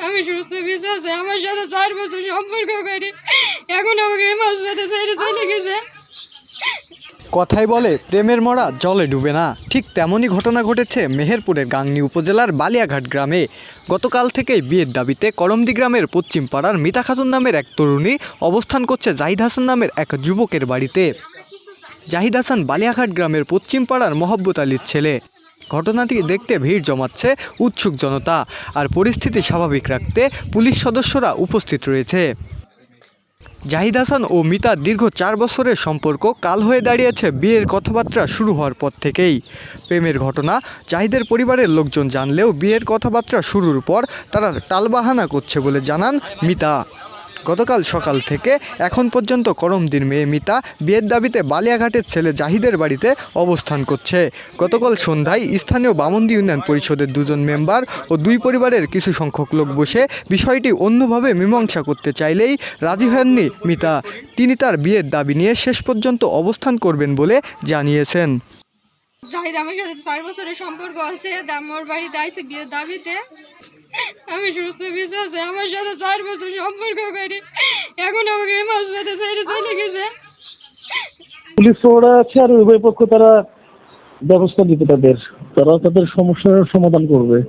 আমি সুস্থ বিশ্বাসে আমার সাথে 4 বছর সম্পর্ক করি, এখন আমাকে এই মাস পেতে ছেড়ে চলে গেছে। কথাই বলে প্রেমের মরা জলে ডুবে না, ঠিক তেমনই ঘটনা ঘটেছে মেহেরপুরের গাংনী উপজেলার বালিয়াঘাট গ্রামে। গতকাল থেকেই বিয়ের দাবিতে করমদি গ্রামের পশ্চিম পাড়ার মিতা খাতুন নামের এক তরুণী অবস্থান করছে জাহিদ হাসান নামের এক যুবকের বাড়িতে। জাহিদ হাসান বালিয়াঘাট গ্রামের পশ্চিম পাড়ার মহব্বত আলীর ছেলে। ঘটনাটি দেখতে ভিড় জমাচ্ছে উৎসুক জনতা, আর পরিস্থিতি স্বাভাবিক রাখতে পুলিশ সদস্যরা উপস্থিত রয়েছে। জাহিদ হাসান ও মিতার দীর্ঘ 4 বছরের সম্পর্ক কাল হয়ে দাঁড়িয়েছে বিয়ের কথাবার্তা শুরু হওয়ার পর থেকেই। প্রেমের ঘটনা জাহিদের পরিবারের লোকজন জানলেও বিয়ের কথাবার্তা শুরুর পর তারা টালবাহানা করছে বলে জানান মিতা। গতকাল সকাল থেকে এখন পর্যন্ত করমদির মেয়ে মিতা বিয়ের দাবিতে বালিয়াঘাটের ছেলে জাহিদের বাড়িতে অবস্থান করছে। গতকাল সন্ধ্যায় স্থানীয় বামন্দি ইউনিয়ন পরিষদের 2 জন মেম্বার ও 2 পরিবারের কিছু সংখ্যক লোক বসে বিষয়টি অন্যভাবে মীমাংসা করতে চাইলেই রাজি হননি মিতা। তিনি তার বিয়ের দাবি নিয়ে শেষ পর্যন্ত অবস্থান করবেন বলে জানিয়েছেন। জাহিদ আমার সাথে 4 বছরের সম্পর্ক আছে, আমার বাড়িতে আইছে বিয়ের দাবিতে। আমি সুস্থ বিশ্বাসে আমার সাথে 4 বছর সম্পর্ক করি, এখন আমাকে এই মাস পেতে ছেড়ে চলে গেছে। পুলিশ ওরা আছে আর উভয় পক্ষ তারা ব্যবস্থা নিতে, তারা তাদের সমস্যার সমাধান করবে।